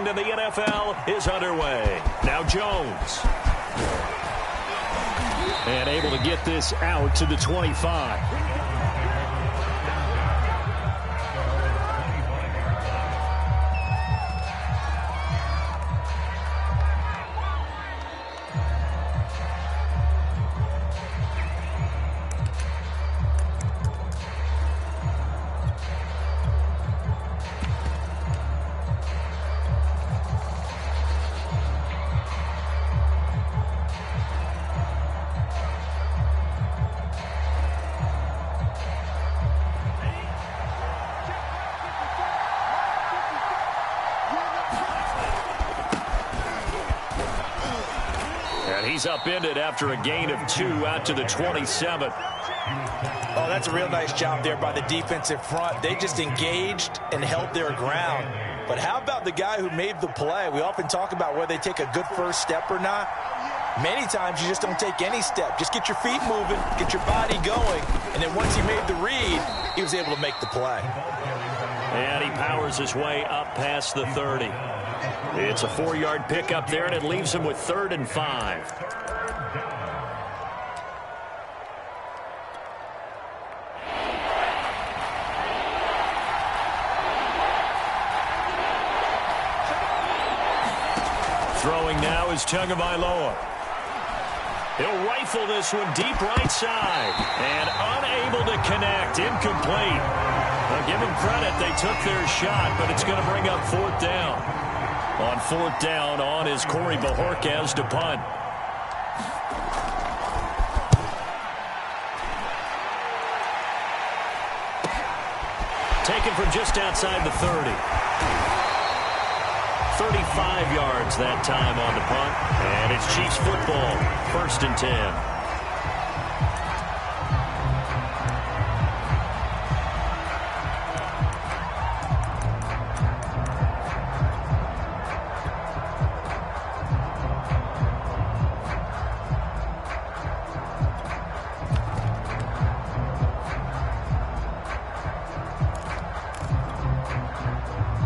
in the NFL is underway. Now Jones. And able to get this out to the 25. He's upended after a gain of 2 out to the 27. Oh, that's a real nice job there by the defensive front. They just engaged and held their ground. But how about the guy who made the play? We often talk about whether they take a good first step or not. Many times you just don't take any step. Just get your feet moving, get your body going, and then once he made the read, he was able to make the play. And he powers his way up past the 30. It's a 4-yard pickup there, and it leaves him with 3rd and 5. Throwing now is Tagovailoa. He'll rifle this one deep right side. And unable to connect. Incomplete. Well, give them credit. They took their shot, but it's going to bring up 4th down. On 4th down, on is Corey Bajorquez to punt. Taken from just outside the 30. 35 yards that time on the punt. And it's Chiefs football. 1st and 10.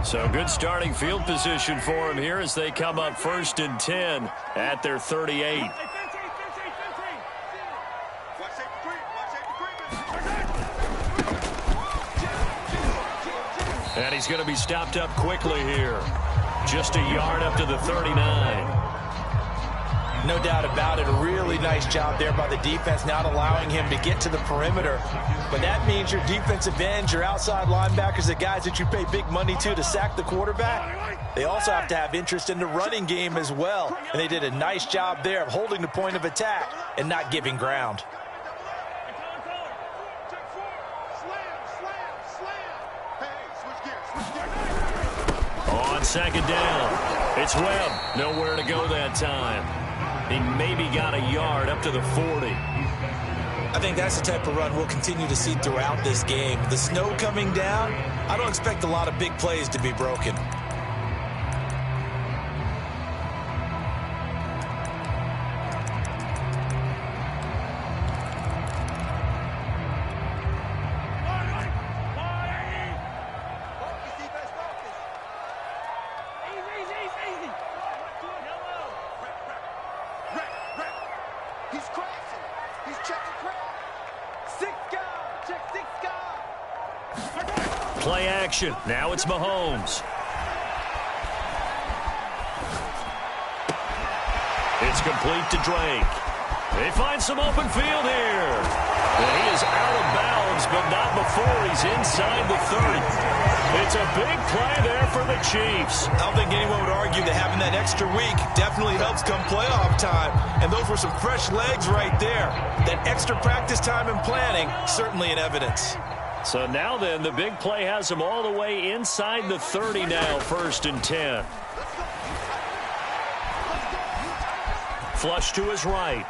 So good starting field position for him here as they come up 1st and 10 at their 38. And he's going to be stopped up quickly here. Just a yard up to the 39. No doubt about it. A really nice job there by the defense, not allowing him to get to the perimeter. But that means your defensive ends, your outside linebackers, the guys that you pay big money to sack the quarterback, they also have to have interest in the running game as well. And they did a nice job there of holding the point of attack and not giving ground. On 2nd down, it's Webb. Nowhere to go that time. He maybe got a yard up to the 40. I think that's the type of run we'll continue to see throughout this game. The snow coming down, I don't expect a lot of big plays to be broken. Play action. Now it's Mahomes. It's complete to Drake. They find some open field here. And he is out of bounds, but not before he's inside the 30. It's a big play there for the Chiefs. I don't think anyone would argue that having that extra week definitely helps come playoff time. And those were some fresh legs right there. That extra practice time and planning, certainly in evidence. So now then, the big play has him all the way inside the 30 now, 1st and 10. Flush to his right.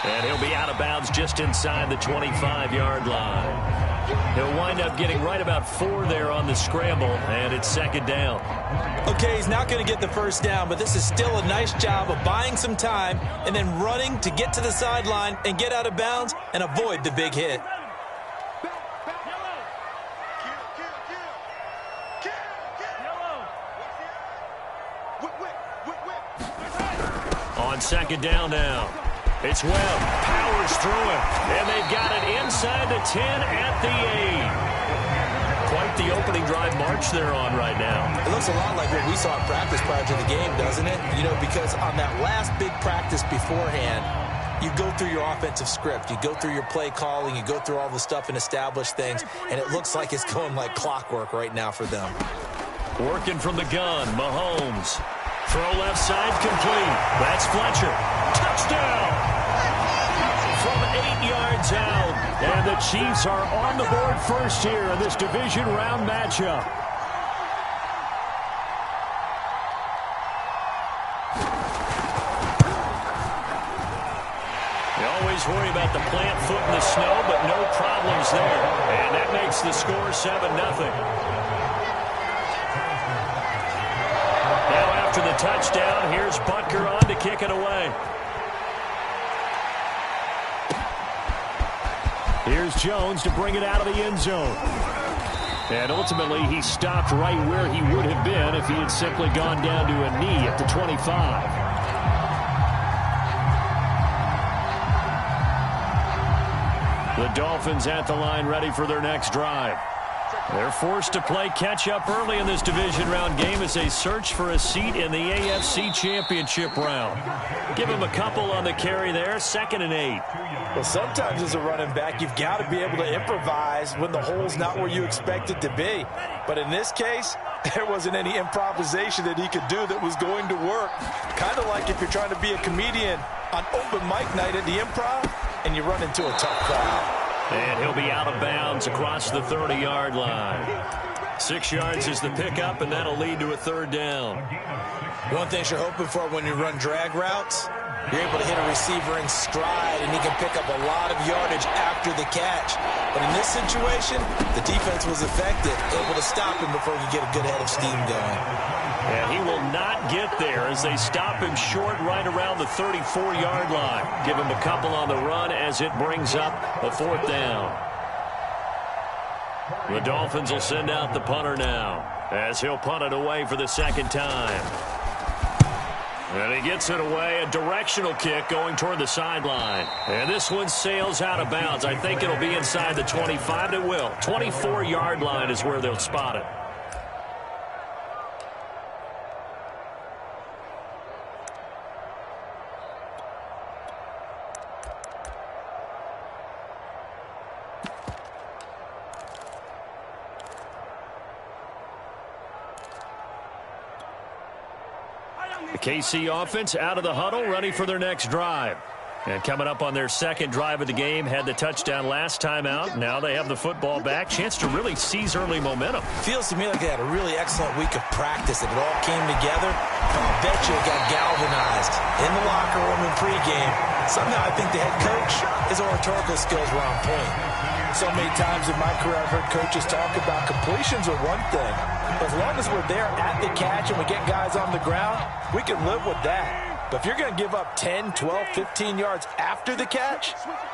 And he'll be out of bounds just inside the 25-yard line. He'll wind up getting right about 4 there on the scramble, and it's 2nd down. Okay, he's not going to get the 1st down, but this is still a nice job of buying some time and then running to get to the sideline and get out of bounds and avoid the big hit. On second down now. It's Webb. Powers through it. And they've got it inside the 10 at the 8. Quite the opening drive march they're on right now. It looks a lot like what we saw in practice prior to the game, doesn't it? You know, because on that last big practice beforehand, you go through your offensive script. You go through your play calling. You go through all the stuff and establish things. And it looks like it's going like clockwork right now for them. Working from the gun, Mahomes. Throw left side complete. That's Fletcher. Touchdown! From 8 yards out. And the Chiefs are on the board first here in this division round matchup. You always worry about the plant foot in the snow, but no problems there. And that makes the score 7-0. Now after the touchdown, here's Butker on to kick it away. Here's Jones to bring it out of the end zone. And ultimately, he stopped right where he would have been if he had simply gone down to a knee at the 25. The Dolphins at the line ready for their next drive. They're forced to play catch-up early in this division round game as they search for a seat in the AFC Championship round. Give them a couple on the carry there, 2nd and 8. Well, sometimes as a running back, you've got to be able to improvise when the hole's not where you expect it to be. But in this case, there wasn't any improvisation that he could do that was going to work. Kind of like if you're trying to be a comedian on open mic night at the Improv and you run into a tough crowd. And he'll be out of bounds across the 30-yard line. 6 yards is the pickup, and that'll lead to a 3rd down. One thing you're hoping for when you run drag routes, you're able to hit a receiver in stride, and he can pick up a lot of yardage after the catch. But in this situation, the defense was effective, able to stop him before he could get a good head of steam going. And he will not get there as they stop him short right around the 34-yard line. Give him a couple on the run as it brings up a 4th down. The Dolphins will send out the punter now as he'll punt it away for the 2nd time. And he gets it away, a directional kick going toward the sideline. And this one sails out of bounds. I think it'll be inside the 25. It will. 24-yard line is where they'll spot it. The KC offense out of the huddle, ready for their next drive. And coming up on their 2nd drive of the game, had the touchdown last time out. Now they have the football back. Chance to really seize early momentum. Feels to me like they had a really excellent week of practice, and it all came together. I bet you it got galvanized in the locker room in pregame. Somehow I think the head coach, his oratorical skills were on point. So many times in my career I've heard coaches talk about completions are one thing. But as long as we're there at the catch and we get guys on the ground, we can live with that. But if you're going to give up 10, 12, 15 yards after the catch,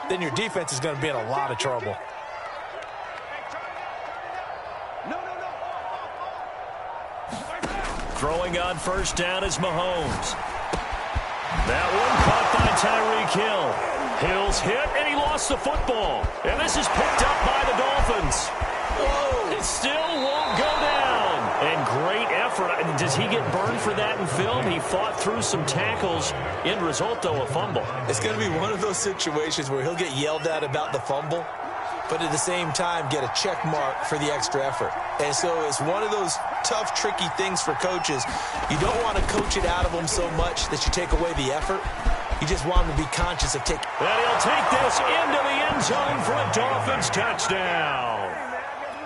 then your defense is going to be in a lot of trouble. Throwing on 1st down is Mahomes. That one caught by Tyreek Hill. Hill's hit, and he lost the football. And this is picked up by the Dolphins. Whoa! It still won't go down. And great effort. Does he get burned for that in film? He fought through some tackles. End result, though, a fumble. It's going to be one of those situations where he'll get yelled at about the fumble, but at the same time get a check mark for the extra effort. And so it's one of those tough, tricky things for coaches. You don't want to coach it out of them so much that you take away the effort. You just want them to be conscious of taking. And he'll take this into the end zone for a Dolphins touchdown.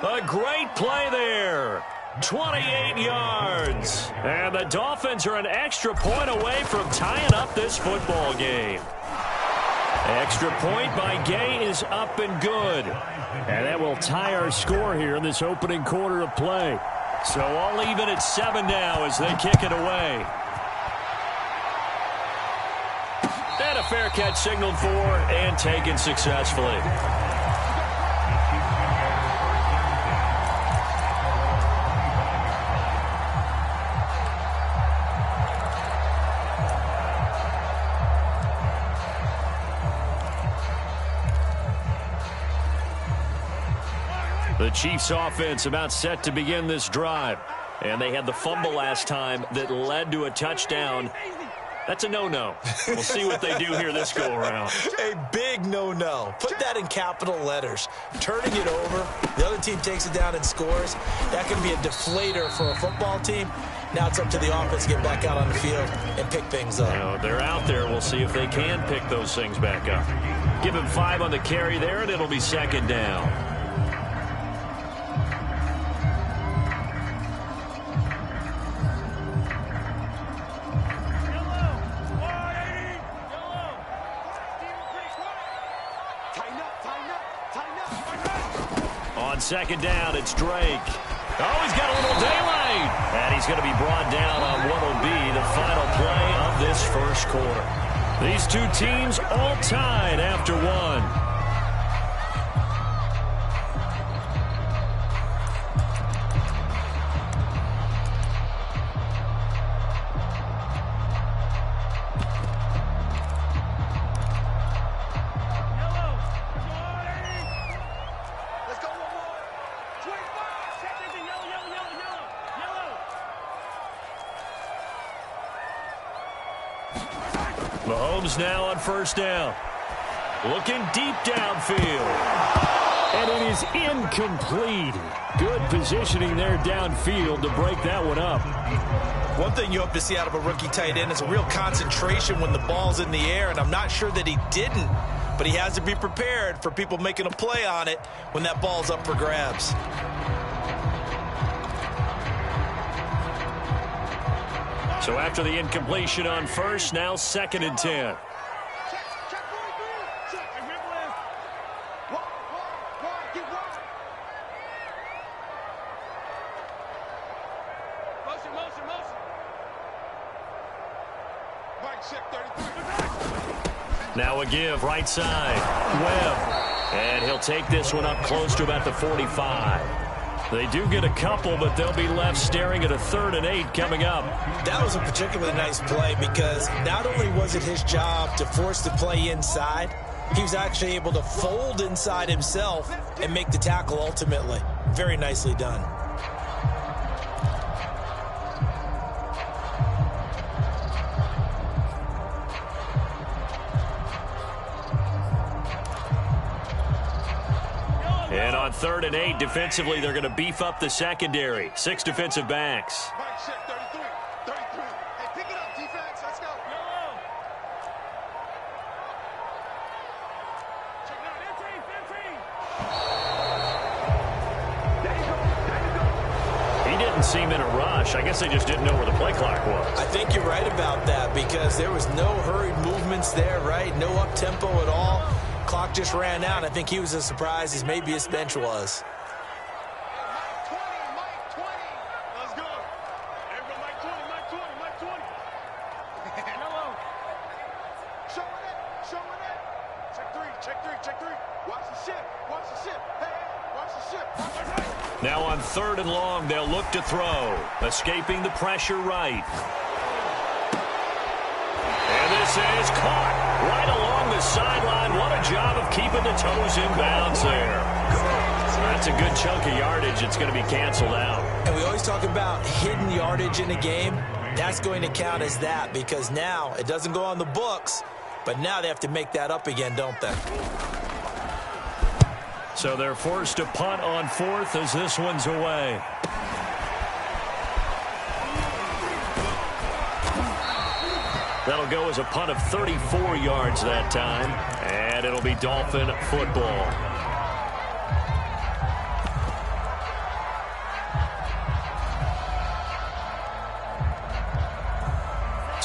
A great play there. 28 yards. And the Dolphins are an extra point away from tying up this football game. Extra point by Gay is up and good. And that will tie our score here in this opening quarter of play. So all even at 7 now as they kick it away. And a fair catch signaled for and taken successfully. The Chiefs offense about set to begin this drive. And they had the fumble last time that led to a touchdown. That's a no-no. We'll see what they do here this go-around. A big no-no. Put that in capital letters. Turning it over, the other team takes it down and scores. That can be a deflator for a football team. Now it's up to the offense to get back out on the field and pick things up. Now, they're out there. We'll see if they can pick those things back up. Give him 5 on the carry there, and it'll be second down. Second down, it's Drake. Oh, he's got a little daylight. And he's going to be brought down on what will be the final play of this first quarter. These two teams all tied after one. Mahomes now on first down. Looking deep downfield. And it is incomplete. Good positioning there downfield to break that one up. One thing you hope to see out of a rookie tight end is a real concentration when the ball's in the air, and I'm not sure that he didn't, but he has to be prepared for people making a play on it when that ball's up for grabs. So after the incompletion on first, now 2nd and 10. Now a give, right side, Webb. And he'll take this one up close to about the 45. They do get a couple, but they'll be left staring at a 3rd and 8 coming up. That was a particularly nice play because not only was it his job to force the play inside, he was actually able to fold inside himself and make the tackle ultimately. Very nicely done. And on 3rd and 8, defensively, they're going to beef up the secondary. 6 defensive backs. He didn't seem in a rush. I guess they just didn't know where the play clock was. I think you're right about that because there was no hurried movements there, right? No up-tempo at all. Clock just ran out. I think he was as surprised as maybe his bench was. Now on 3rd and long, they'll look to throw. Escaping the pressure right. And this is caught right along the sideline. What a job of keeping the toes in bounds there. That's a good chunk of yardage. It's going to be canceled out. And we always talk about hidden yardage in a game. That's going to count as that because now it doesn't go on the books, but now they have to make that up again, don't they? So they're forced to punt on 4th as this one's away. That'll go as a punt of 34 yards that time, and it'll be Dolphin football.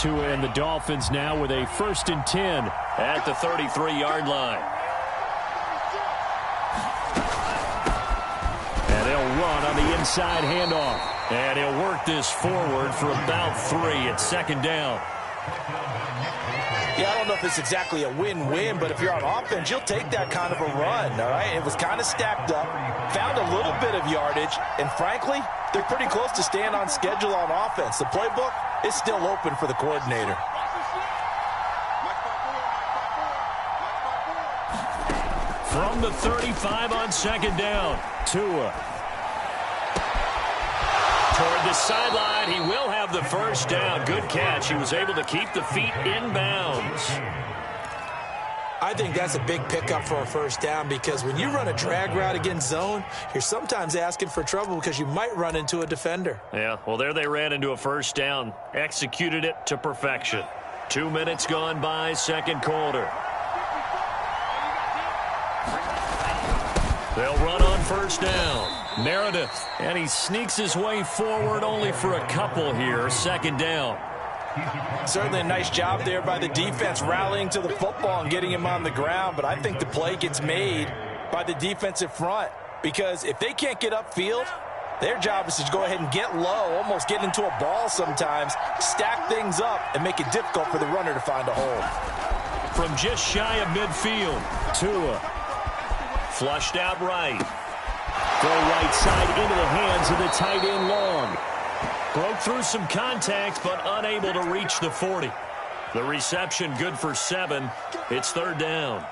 And the Dolphins now with a 1st and 10 at the 33-yard line. And they'll run on the inside handoff. And he'll work this forward for about 3 at 2nd down. Yeah, I don't know if it's exactly a win-win, but if you're on offense, you'll take that kind of a run, all right? It was kind of stacked up, found a little bit of yardage, and frankly, they're pretty close to staying on schedule on offense. The playbook is still open for the From the 35 on second down, Tua. Toward the sideline, he will have the first down. Good catch. He was able to keep the feet in bounds. I think that's a big pickup for a first down because when you run a drag route against zone, you're sometimes asking for trouble because you might run into a defender. Yeah, well, there they ran into a first down. Executed it to perfection. 2 minutes gone by, second quarter. They'll run on first down. Meredith, and he sneaks his way forward only for a couple here. Second down. Certainly a nice job there by the defense rallying to the football and getting him on the ground, but I think the play gets made by the defensive front because if they can't get upfield, their job is to go ahead and get low, almost get into a ball sometimes, stack things up, and make it difficult for the runner to find a hole. From just shy of midfield, Tua. Flushed out right. Go right side into the hands of the tight end Long. Broke through some contact, but unable to reach the 40. The reception good for 7. It's third down.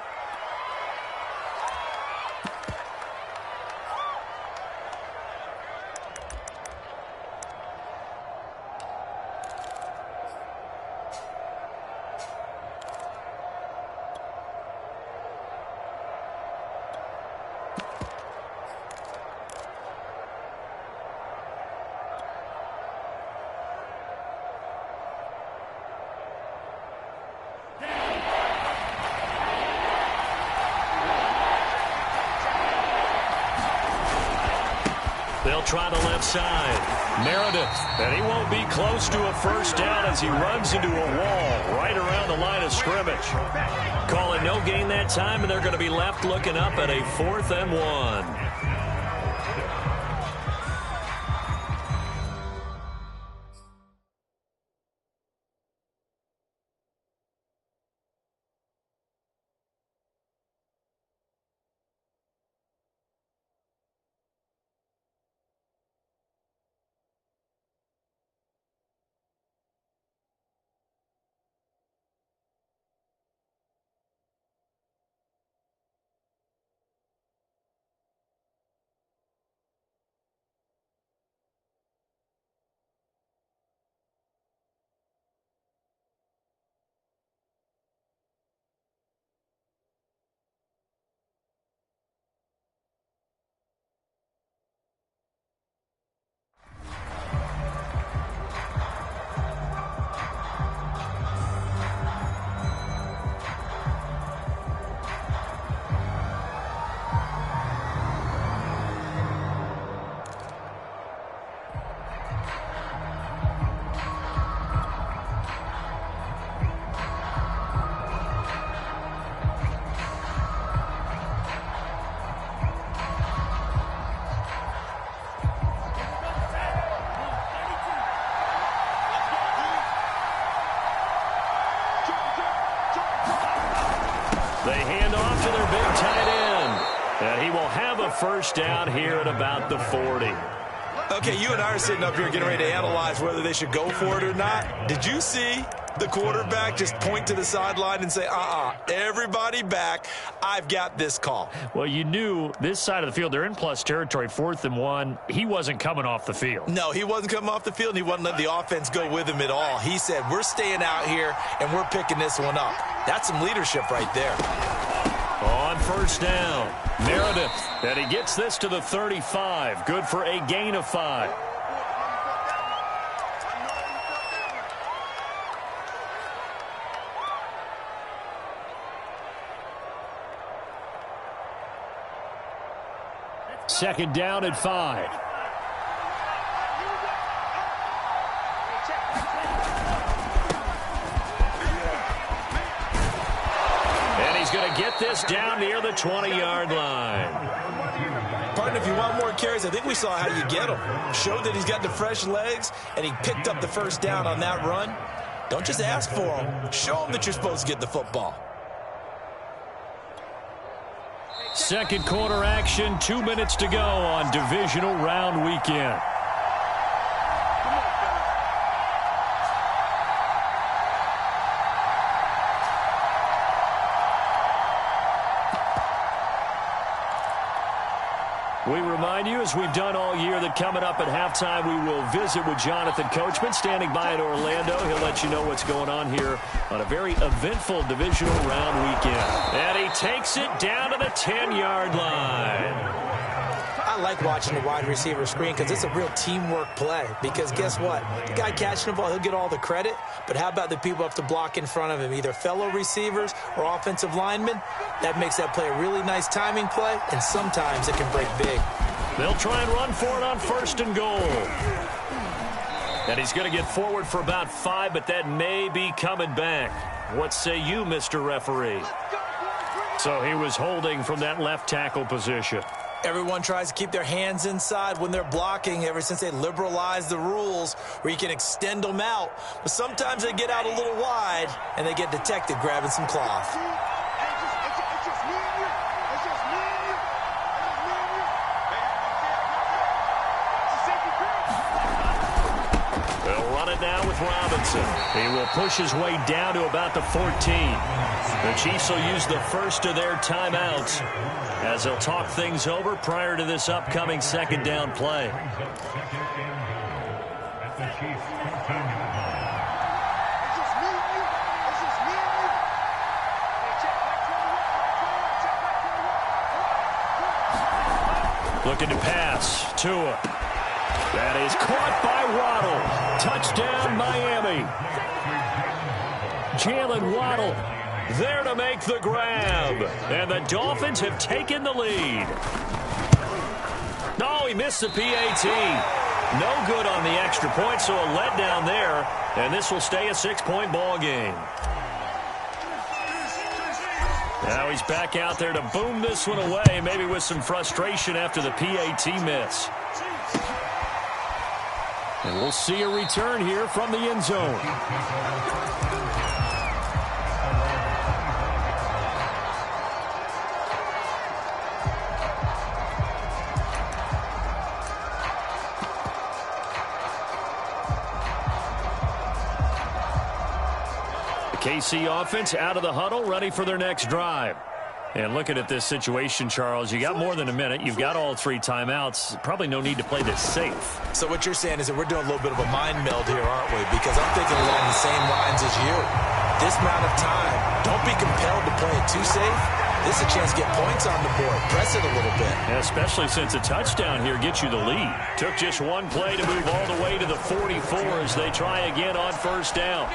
They'll try the left side. Meredith, and he won't be close to a first down as he runs into a wall right around the line of scrimmage. Call it no gain that time, and they're going to be left looking up at a 4th and 1. They hand off to their big tight end. And he will have a first down here at about the 40. Okay, you and I are sitting up here getting ready to analyze whether they should go for it or not. Did you see the quarterback just point to the sideline and say, everybody back, I've got this call? Well, you knew this side of the field, they're in plus territory, 4th and 1. He wasn't coming off the field. No, he wasn't coming off the field, and he wasn't letting the offense go with him at all. He said, we're staying out here, and we're picking this one up. That's some leadership right there. On first down, Meredith, and he gets this to the 35. Good for a gain of 5. Second down at 5. And he's going to get this down near the 20-yard line. Partner, if you want more carries, I think we saw how you get them. Showed that he's got the fresh legs, and he picked up the first down on that run. Don't just ask for them. Show them that you're supposed to get the football. Second quarter action, 2 minutes to go on divisional round weekend. We remind you, as we've done all year, that coming up at halftime, we will visit with Jonathan Coachman, standing by in Orlando. He'll let you know what's going on here on a very eventful divisional round weekend. And he takes it down to the 10-yard line. I like watching the wide receiver screen because it's a real teamwork play. Because guess what? The guy catching the ball, he'll get all the credit. But how about the people up to block in front of him, either fellow receivers or offensive linemen? That makes that play a really nice timing play, and sometimes it can break big. They'll try and run for it on 1st and goal. And he's going to get forward for about 5, but that may be coming back. What say you, Mr. Referee? So he was holding from that left tackle position. Everyone tries to keep their hands inside when they're blocking ever since they liberalized the rules where you can extend them out. But sometimes they get out a little wide and they get detected grabbing some cloth. They'll run it now with Robinson. He will push his way down to about the 14. The Chiefs will use the first of their timeouts as they'll talk things over prior to this upcoming 2nd down play. Looking to pass. Tua. That is caught by Waddle. Touchdown, Miami. Jalen Waddle there to make the grab. And the Dolphins have taken the lead. No, he missed the PAT. No good on the extra point, so a letdown there. And this will stay a 6-point ball game. Now he's back out there to boom this one away, maybe with some frustration after the PAT miss. And we'll see a return here from the end zone. KC offense out of the huddle, ready for their next drive. And looking at this situation, Charles, you got more than a minute. You've got all 3 timeouts. Probably no need to play this safe. So what you're saying is that we're doing a little bit of a mind meld here, aren't we? Because I'm thinking along the same lines as you. This amount of time, don't be compelled to play it too safe. This is a chance to get points on the board. Press it a little bit. Yeah, especially since a touchdown here gets you the lead. Took just one play to move all the way to the 44 as they try again on 1st down.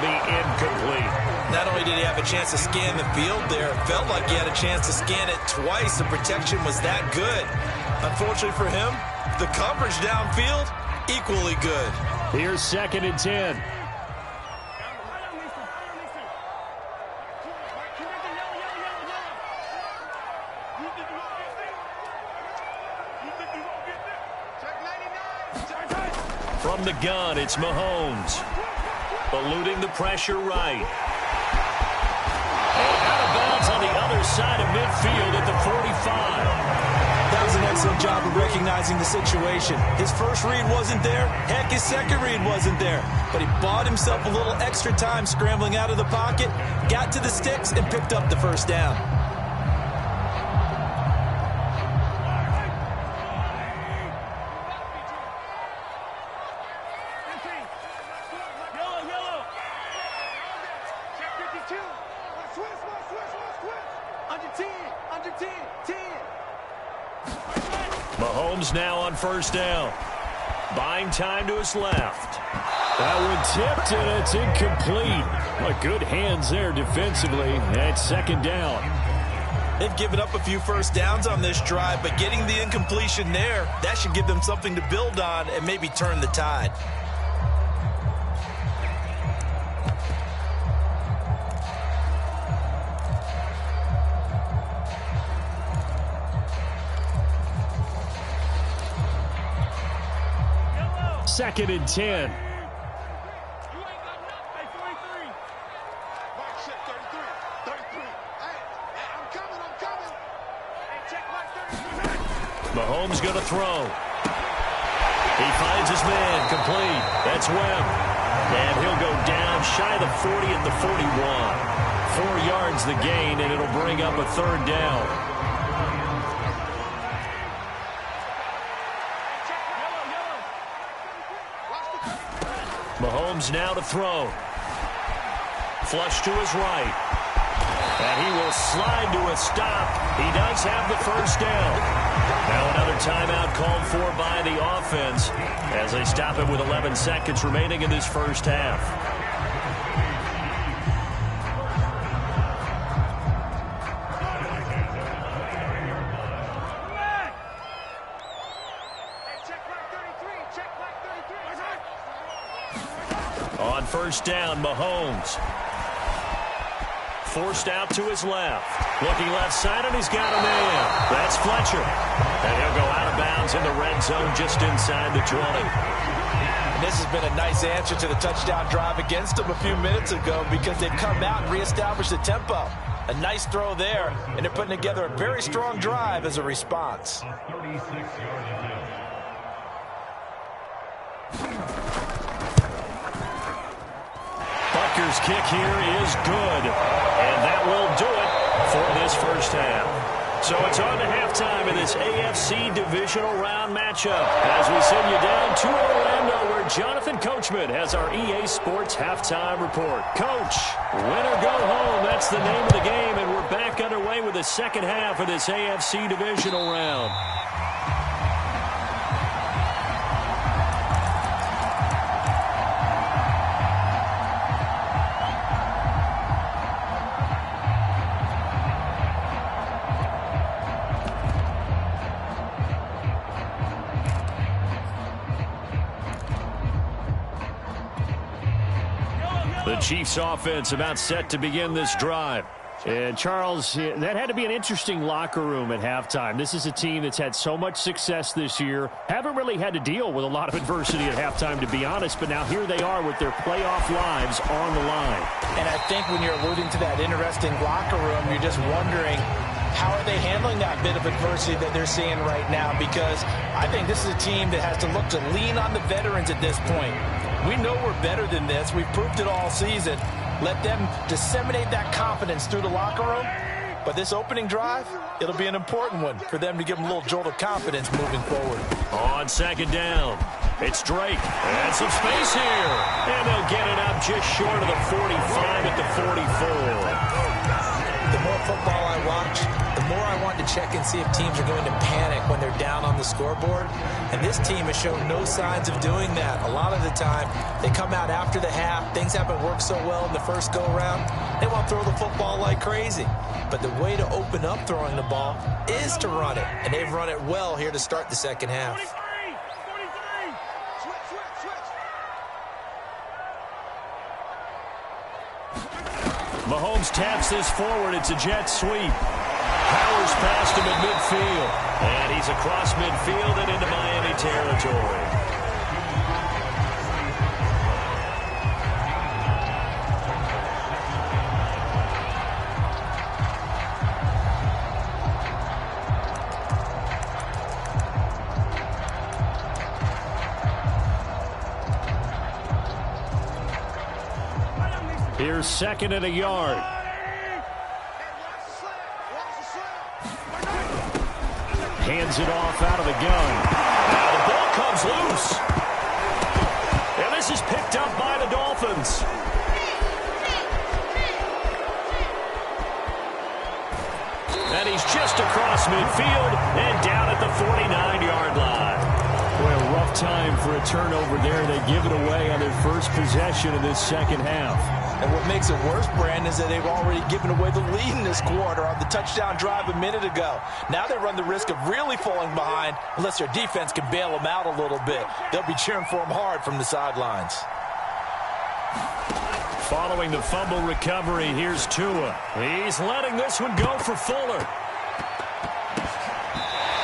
Be incomplete. Not only did he have a chance to scan the field there, it felt like he had a chance to scan it twice. The protection was that good. Unfortunately for him, the coverage downfield, equally good. Here's 2nd and 10. From the gun, it's Mahomes. Eluding the pressure right. And out of bounds on the other side of midfield at the 45. That was an excellent job of recognizing the situation. His first read wasn't there. Heck, his second read wasn't there. But he bought himself a little extra time scrambling out of the pocket, got to the sticks, and picked up the 1st down. Mahomes now on 1st down. Buying time to his left. That one tipped, and it's incomplete. But good hands there defensively at 2nd down. They've given up a few 1st downs on this drive, but getting the incompletion there, that should give them something to build on and maybe turn the tide. Second and 10. Mahomes going to throw. He finds his man, complete. That's Webb. And he'll go down shy of the 40 at the 41. 4 yards the gain, and it'll bring up a third down. Mahomes now to throw. Flush to his right. And he will slide to a stop. He does have the first down. Now another timeout called for by the offense as they stop it with 11 seconds remaining in this first half. On first down, Mahomes. Forced out to his left. Looking left side, and he's got a man. That's Fletcher. And he'll go out of bounds in the red zone just inside the 20. And this has been a nice answer to the touchdown drive against them a few minutes ago because they've come out and reestablished the tempo. A nice throw there, and they're putting together a very strong drive as a response. Butker's kick here is good, and that will do it for this first half. So it's on to halftime in this AFC divisional round matchup as we send you down to Orlando where Jonathan Coachman has our EA Sports halftime report. Coach, win or go home, that's the name of the game, and we're back underway with the second half of this AFC divisional round. The Chiefs offense about set to begin this drive. And Charles, that had to be an interesting locker room at halftime. This is a team that's had so much success this year. Haven't really had to deal with a lot of adversity at halftime, to be honest. But now here they are with their playoff lives on the line. And I think when you're alluding to that interesting locker room, you're just wondering, how are they handling that bit of adversity that they're seeing right now? Because I think this is a team that has to look to lean on the veterans at this point. We know we're better than this. We've proved it all season. Let them disseminate that confidence through the locker room. But this opening drive, it'll be an important one for them to give them a little jolt of confidence moving forward. On second down, it's Drake. And some space here. And they'll get it up just short of the 45 at the 44. The more football I watch, the more I want to check and see if teams are going to panic when they're down on the scoreboard. And this team has shown no signs of doing that. A lot of the time, they come out after the half. Things haven't worked so well in the first go-around. They want to throw the football like crazy. But the way to open up throwing the ball is to run it. And they've run it well here to start the second half. Mahomes taps this forward. It's a jet sweep. Powers past him at midfield. And he's across midfield and into Miami territory. Here's second and a yard. Hands it off out of the gun. Now the ball comes loose. And this is picked up by the Dolphins. And he's just across midfield and down at the 49-yard line. Boy, a rough time for a turnover there. They give it away on their first possession of this second half. And what makes it worse, Brandon, is that they've already given away the lead in this quarter on the touchdown drive a minute ago. Now they run the risk of really falling behind unless their defense can bail them out a little bit. They'll be cheering for them hard from the sidelines. Following the fumble recovery, here's Tua. He's letting this one go for Fuller.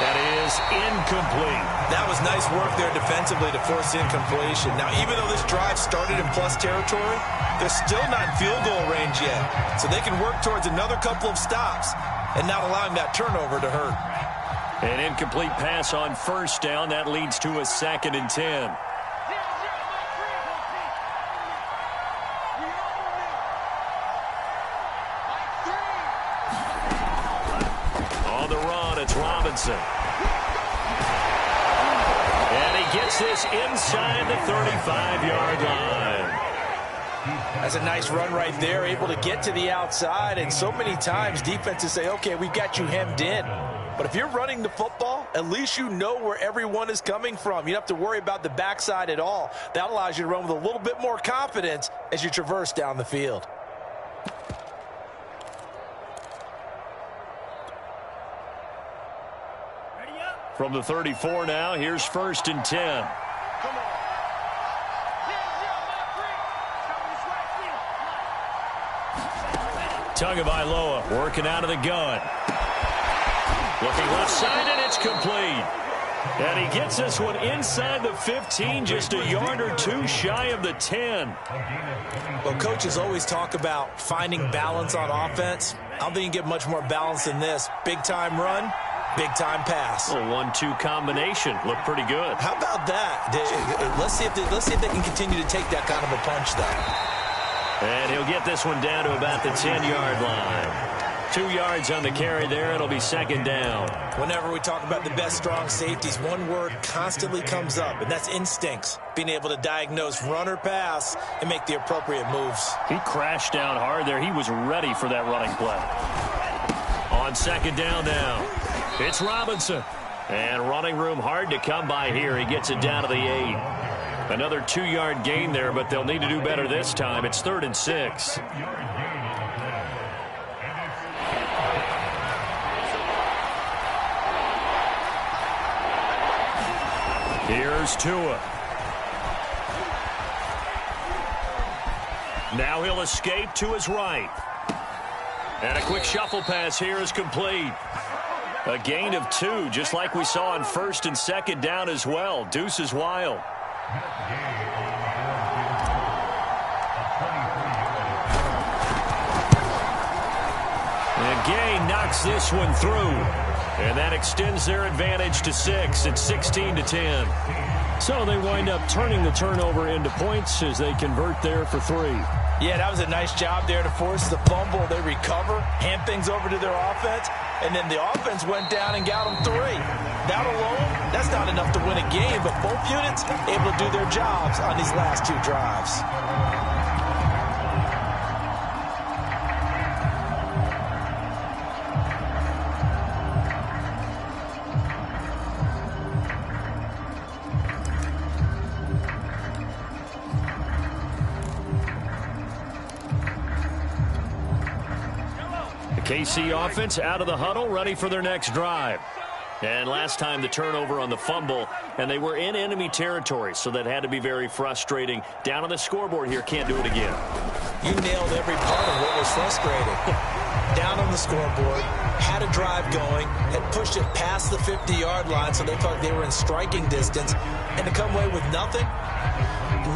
That is incomplete. That was nice work there defensively to force incompletion. Now, even though this drive started in plus territory, they're still not in field goal range yet. So they can work towards another couple of stops and not allowing that turnover to hurt. An incomplete pass on first down. That leads to a 2nd and 10. Robinson. And he gets this inside the 35-yard line. That's a nice run right there, able to get to the outside. And so many times defenses say, okay, we've got you hemmed in. But if you're running the football, at least you know where everyone is coming from. You don't have to worry about the backside at all. That allows you to run with a little bit more confidence as you traverse down the field. From the 34 now, here's 1st and 10. Tagovailoa working out of the gun. Looking left side, and it's complete. And he gets this one inside the 15, just a yard or two shy of the 10. Well, coaches always talk about finding balance on offense. I don't think you can get much more balance than this. Big-time run, big-time pass. A 1-2 combination. Looked pretty good. How about that? Let's see if they can continue to take that kind of a punch, though. And he'll get this one down to about the 10-yard line. 2 yards on the carry there. It'll be 2nd down. Whenever we talk about the best strong safeties, one word constantly comes up, and that's instincts. Being able to diagnose run or pass and make the appropriate moves. He crashed down hard there. He was ready for that running play. On 2nd down now, it's Robinson. And running room hard to come by here. He gets it down to the 8. Another 2-yard gain there, but they'll need to do better this time. It's 3rd and 6. Here's Tua. Now he'll escape to his right. And a quick shuffle pass here is complete. A gain of 2, just like we saw on 1st and 2nd down as well. Deuce is wild. And Gay knocks this one through. And that extends their advantage to 6. It's 16-10. So they wind up turning the turnover into points as they convert there for 3. Yeah, that was a nice job there to force the fumble. They recover, hand things over to their offense, and then the offense went down and got them 3. That alone, that's not enough to win a game, but both units able to do their jobs on these last 2 drives. KC offense out of the huddle, ready for their next drive. And last time the turnover on the fumble, and they were in enemy territory, so that had to be very frustrating. Down on the scoreboard here, can't do it again. You nailed every part of what was frustrating. Down on the scoreboard, had a drive going, had pushed it past the 50-yard line, so they felt like they were in striking distance, and to come away with nothing,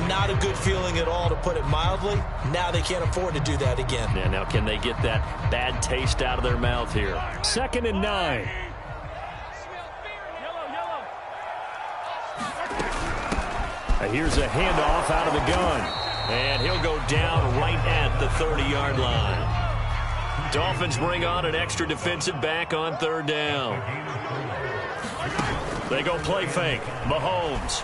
not a good feeling at all, to put it mildly. Now they can't afford to do that again. Yeah, now can they get that bad taste out of their mouth here? 2nd and 9. Here's a handoff out of the gun. And he'll go down right at the 30-yard line. Dolphins bring on an extra defensive back on 3rd down. They go play fake. Mahomes.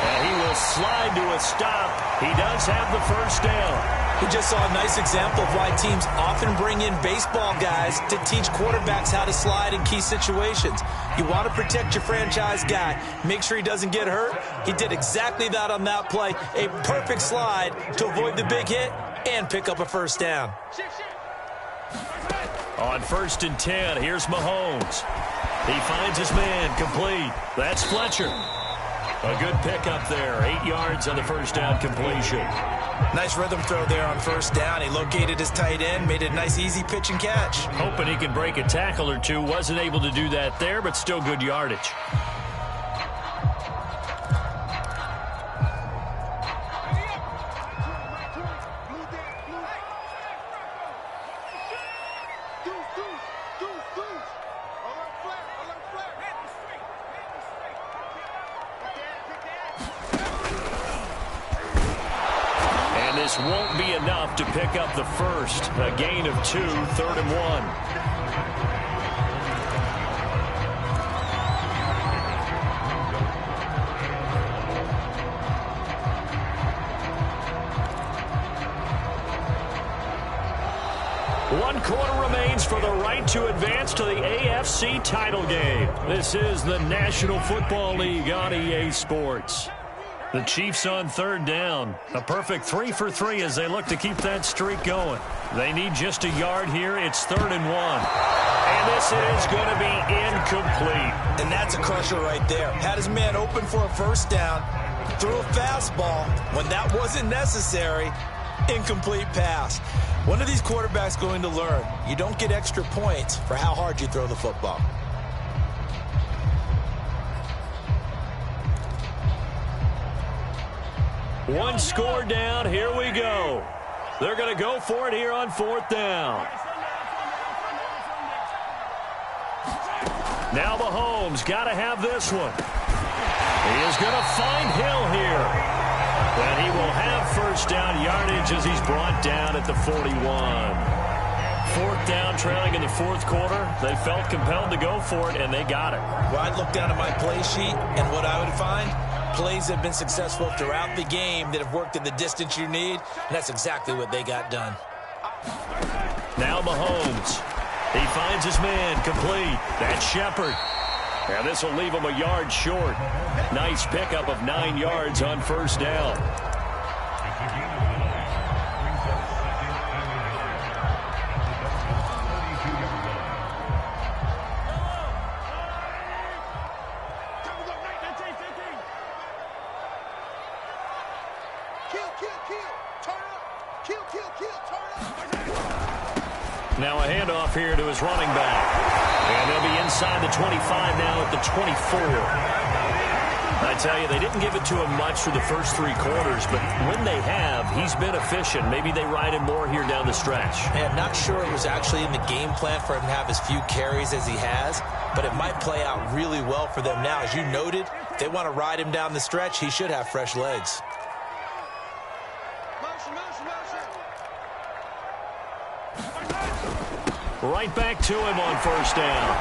And he will slide to a stop. He does have the 1st down. We just saw a nice example of why teams often bring in baseball guys to teach quarterbacks how to slide in key situations. You want to protect your franchise guy. Make sure he doesn't get hurt. He did exactly that on that play. A perfect slide to avoid the big hit and pick up a 1st down. On 1st and 10, here's Mahomes. He finds his man complete. That's Fletcher. A good pickup there. 8 yards on the 1st down completion. Nice rhythm throw there on 1st down. He located his tight end, made a nice easy pitch and catch. Hoping he could break a tackle or two. Wasn't able to do that there, but still good yardage. This won't be enough to pick up the 1st. A gain of 2, 3rd and 1. quarter remains for the right to advance to the AFC title game. This is the National Football League on EA Sports. The Chiefs on third down. A perfect 3 for 3 as they look to keep that streak going. They need just a yard here. It's 3rd and 1. And this is going to be incomplete. And that's a crusher right there. Had his man open for a first down. Threw a fastball when that wasn't necessary. Incomplete pass. One of these quarterbacks going to learn. You don't get extra points for how hard you throw the football. One score down. Here we go. They're going to go for it here on 4th down. Now Mahomes got to have this one. He is going to find Hill here. And he will have first down yardage as he's brought down at the 41. 4th down, trailing in the 4th quarter. They felt compelled to go for it, and they got it. Well, I'd look down at my play sheet, and what I would find, plays have been successful throughout the game that have worked in the distance you need, and that's exactly what they got done. Now Mahomes. He finds his man complete. That's Shepard. And this will leave him a yard short. Nice pickup of 9 yards on first down. Now a handoff here to his running back. And they'll be inside the 25 now at the 24. I tell you, they didn't give it to him much for the first 3 quarters, but when they have, he's been efficient. Maybe they ride him more here down the stretch. And not sure it was actually in the game plan for him to have as few carries as he has, but it might play out really well for them now. As you noted, if they want to ride him down the stretch, he should have fresh legs. Right back to him on first down.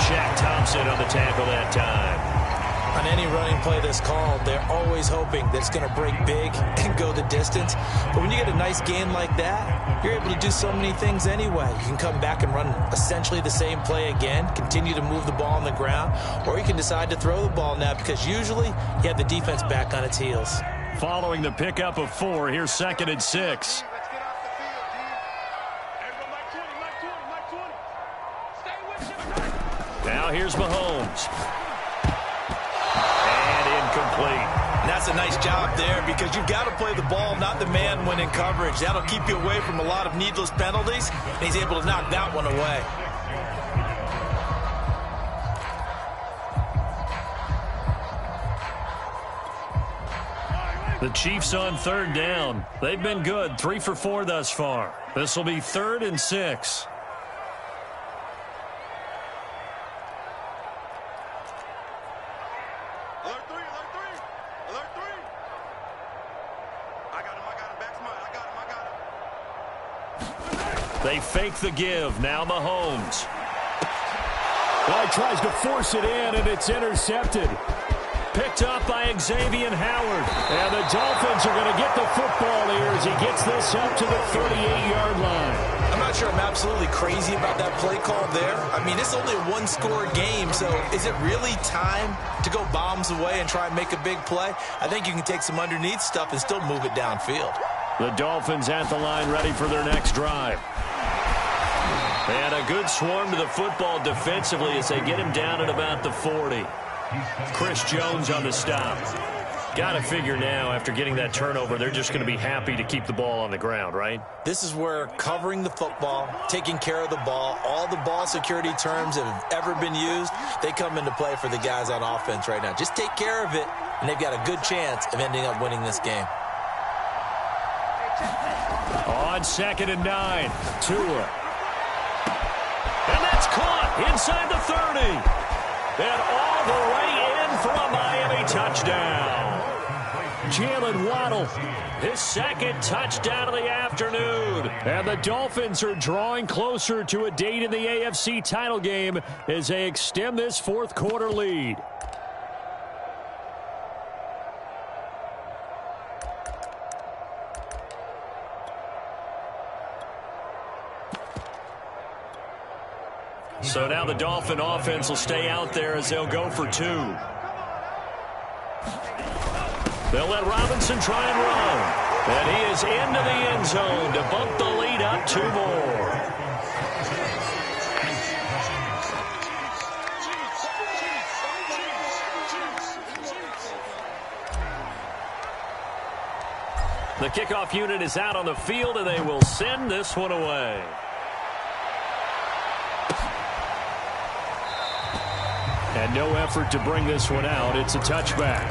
Shaq Thompson on the tackle that time. On any running play that's called, they're always hoping that it's going to break big and go the distance. But when you get a nice gain like that, you're able to do so many things anyway. You can come back and run essentially the same play again, continue to move the ball on the ground, or you can decide to throw the ball now because usually you have the defense back on its heels. Following the pickup of 4, here's 2nd and 6. Now here's Mahomes. And incomplete. And that's a nice job there because you've got to play the ball, not the man when in coverage. That'll keep you away from a lot of needless penalties, and he's able to knock that one away. The Chiefs on 3rd down. They've been good, 3 for 4 thus far. This will be 3rd and 6. They fake the give. Now Mahomes. Well, he tries to force it in, and it's intercepted. Picked up by Xavier Howard. And the Dolphins are going to get the football here as he gets this up to the 38-yard line. I'm not sure I'm absolutely crazy about that play call there. I mean, it's only a 1-score game, so is it really time to go bombs away and try and make a big play? I think you can take some underneath stuff and still move it downfield. The Dolphins at the line ready for their next drive. And a good swarm to the football defensively as they get him down at about the 40. Chris Jones on the stop. Got to figure now, after getting that turnover, they're just going to be happy to keep the ball on the ground, right? This is where covering the football, taking care of the ball, all the ball security terms that have ever been used, they come into play for the guys on offense right now. Just take care of it, and they've got a good chance of ending up winning this game. On 2nd and 9, Tua. And that's caught inside the 30. And all the way in for a Miami touchdown. Jalen Waddle, his 2nd touchdown of the afternoon. And the Dolphins are drawing closer to a date in the AFC title game as they extend this 4th quarter lead. So now the Dolphin offense will stay out there as they'll go for 2. They'll let Robinson try and run. And he is into the end zone to bump the lead up 2 more. The kickoff unit is out on the field, and they will send this one away. And no effort to bring this one out. It's a touchback.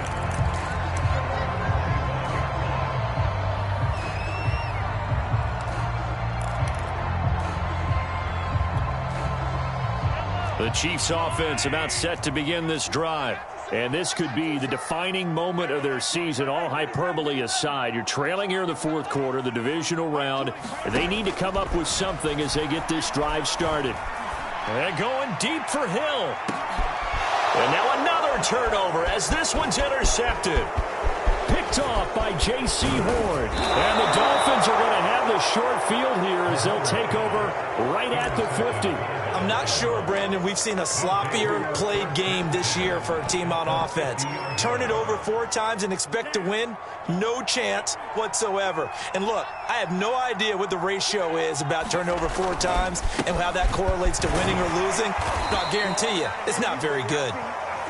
The Chiefs offense about set to begin this drive. And this could be the defining moment of their season, all hyperbole aside. You're trailing here in the fourth quarter, the divisional round. They need to come up with something as they get this drive started. And going deep for Hill. And now another turnover as this one's intercepted. Picked off by J.C. Horn. And the Dolphins are going to have the short field here as they'll take over right at the 50. I'm not sure, Brandon, we've seen a sloppier played game this year for a team on offense. Turn it over 4 times and expect to win? No chance whatsoever. And look, I have no idea what the ratio is about turnover 4 times and how that correlates to winning or losing. But I'll guarantee you, it's not very good.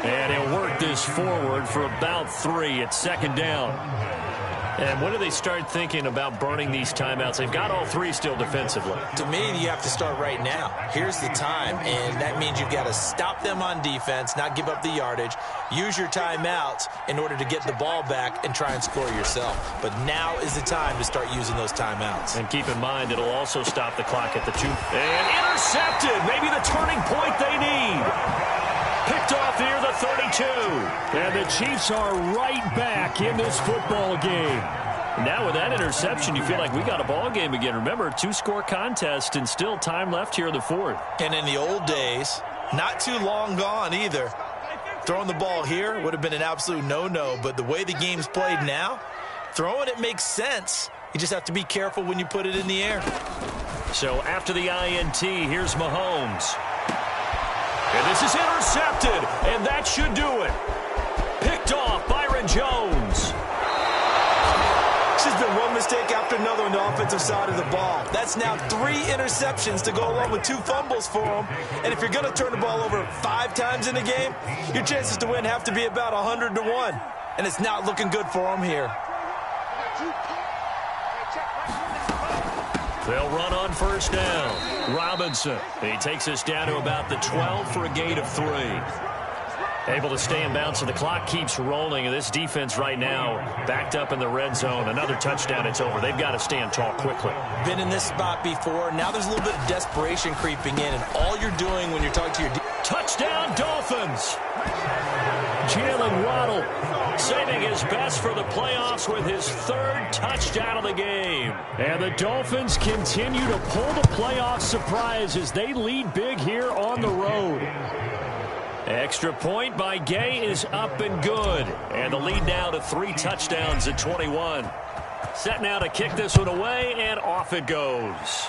And he'll work this forward for about 3. It's second down. And when do they start thinking about burning these timeouts? They've got all 3 still defensively. To me, you have to start right now. Here's the time, and that means you've got to stop them on defense, not give up the yardage, use your timeouts in order to get the ball back and try and score yourself. But now is the time to start using those timeouts. And keep in mind, it'll also stop the clock at the 2. And intercepted! Maybe the turning point they need. Picked off near the 32. And the Chiefs are right back in this football game. Now with that interception, you feel like we got a ball game again. Remember, 2-score contest and still time left here in the 4th. And in the old days, not too long gone either, throwing the ball here would have been an absolute no-no. But the way the game's played now, throwing it makes sense. You just have to be careful when you put it in the air. So after the INT, here's Mahomes. And this is intercepted, and that should do it. Picked off Byron Jones. There's been one mistake after another on the offensive side of the ball. That's now 3 interceptions to go along with 2 fumbles for him. And if you're going to turn the ball over 5 times in a game, your chances to win have to be about 100 to 1. And it's not looking good for him here. They'll run on first down. Robinson. He takes us down to about the 12 for a gain of 3. Able to stay in bounds, so the clock keeps rolling. And this defense right now backed up in the red zone. Another touchdown, it's over. They've got to stand tall quickly. Been in this spot before. Now there's a little bit of desperation creeping in. And all you're doing when you're talking to your touchdown, Dolphins. Jalen Waddle saving his best for the playoffs with his 3rd touchdown of the game. And the Dolphins continue to pull the playoff surprise as they lead big here on the road. Extra point by Gay is up and good. And the lead now to 3 touchdowns at 21. Set now to kick this one away, and off it goes.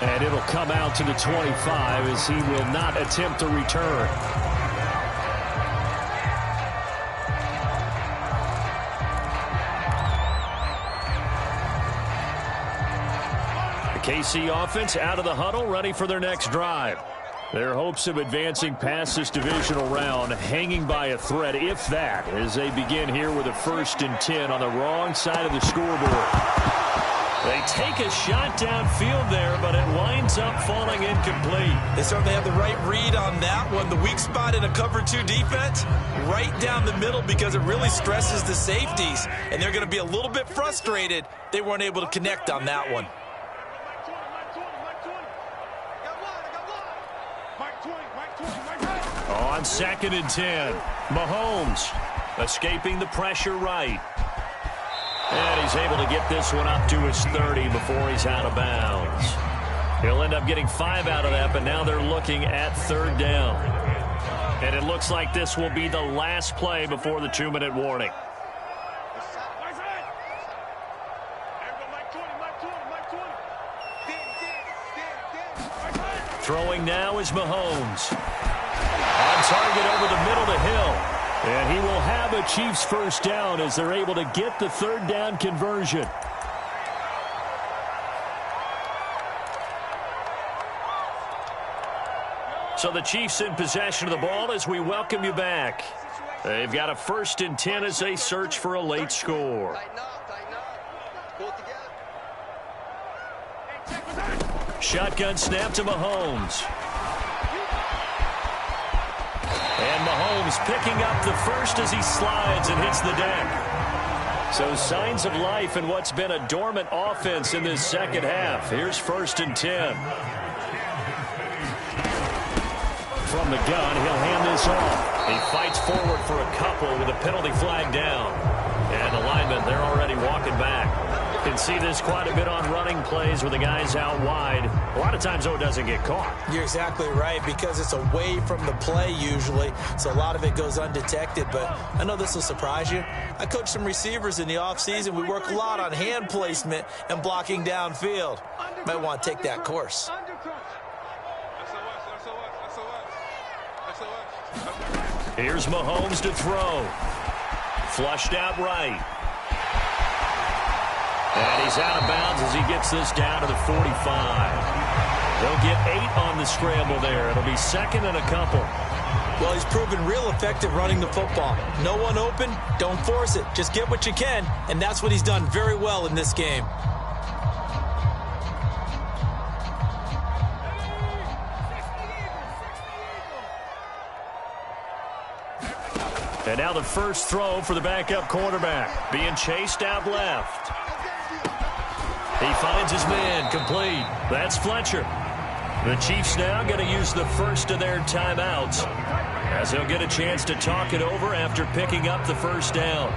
And it'll come out to the 25 as he will not attempt a return. The KC offense out of the huddle, ready for their next drive. Their hopes of advancing past this divisional round hanging by a thread, if that, as they begin here with a 1st and 10 on the wrong side of the scoreboard. They take a shot downfield there, but it winds up falling incomplete. They certainly have the right read on that one. The weak spot in a cover 2 defense, right down the middle, because it really stresses the safeties. And they're going to be a little bit frustrated they weren't able to connect on that one. On 2nd and 10, Mahomes escaping the pressure right. And he's able to get this one up to his 30 before he's out of bounds. He'll end up getting 5 out of that, but now they're looking at 3rd down. And it looks like this will be the last play before the 2-minute warning. Throwing now is Mahomes. On target over the middle to Hill. And he will have a Chiefs first down as they're able to get the third down conversion. So the Chiefs in possession of the ball as we welcome you back. They've got a 1st and 10 as they search for a late score. Shotgun snap to Mahomes. And Mahomes picking up the first as he slides and hits the deck. So signs of life in what's been a dormant offense in this second half. Here's 1st and 10. From the gun, he'll hand this off. He fights forward for a couple with a penalty flag down. And the linemen, they're already walking back. Can see this quite a bit on running plays with the guys out wide. A lot of times, though, it doesn't get caught. You're exactly right, because it's away from the play usually, so a lot of it goes undetected. But I know this will surprise you. I coach some receivers in the offseason. We work a lot on hand placement and blocking downfield. Might want to take that course. Here's Mahomes to throw. Flushed out right. And he's out of bounds as he gets this down to the 45. They'll get 8 on the scramble there. It'll be 2nd and a couple. Well, he's proven real effective running the football. No one open, don't force it. Just get what you can, and that's what he's done very well in this game. And now the first throw for the backup quarterback. Being chased out left. He finds his man, complete. That's Fletcher. The Chiefs now going to use the first of their timeouts as he'll get a chance to talk it over after picking up the first down.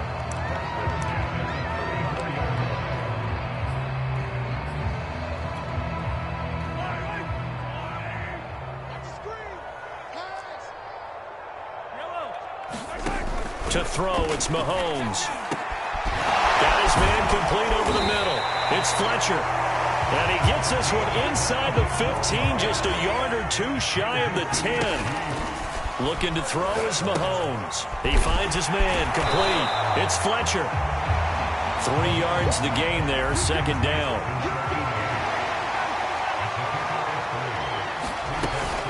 To throw, it's Mahomes. Got his man complete over the middle. It's Fletcher. And he gets this one inside the 15, just a yard or two shy of the 10. Looking to throw is Mahomes. He finds his man complete. It's Fletcher. 3 yards the gain there, 2nd down.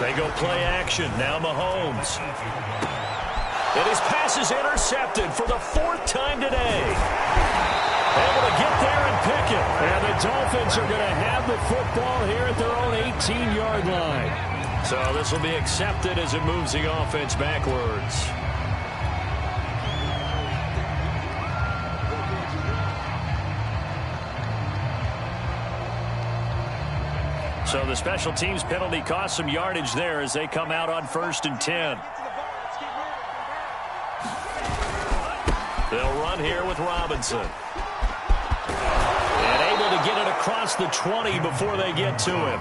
They go play action. Now Mahomes. And his pass is intercepted for the 4th time today. Able to get there and pick it. And the Dolphins are going to have the football here at their own 18-yard line. So this will be accepted as it moves the offense backwards. So the special teams penalty cost some yardage there as they come out on 1st and 10. They'll run here with Robinson. And able to get it across the 20 before they get to him.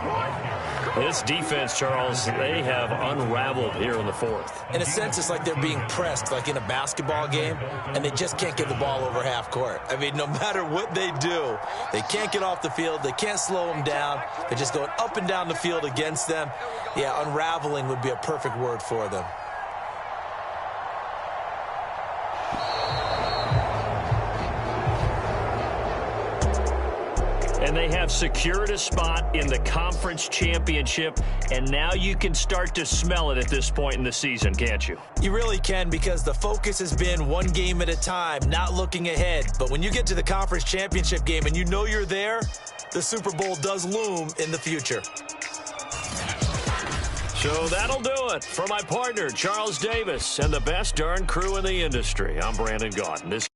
This defense, Charles, they have unraveled here in the 4th. In a sense, it's like they're being pressed, like in a basketball game, and they just can't get the ball over half court. I mean, no matter what they do, they can't get off the field. They can't slow them down. They're just going up and down the field against them. Yeah, unraveling would be a perfect word for them. And they have secured a spot in the conference championship, and now you can start to smell it at this point in the season, can't you? You really can, because the focus has been one game at a time, not looking ahead. But when you get to the conference championship game and you know you're there, the Super Bowl does loom in the future. So that'll do it. For my partner, Charles Davis, and the best darn crew in the industry, I'm Brandon Gaudin. This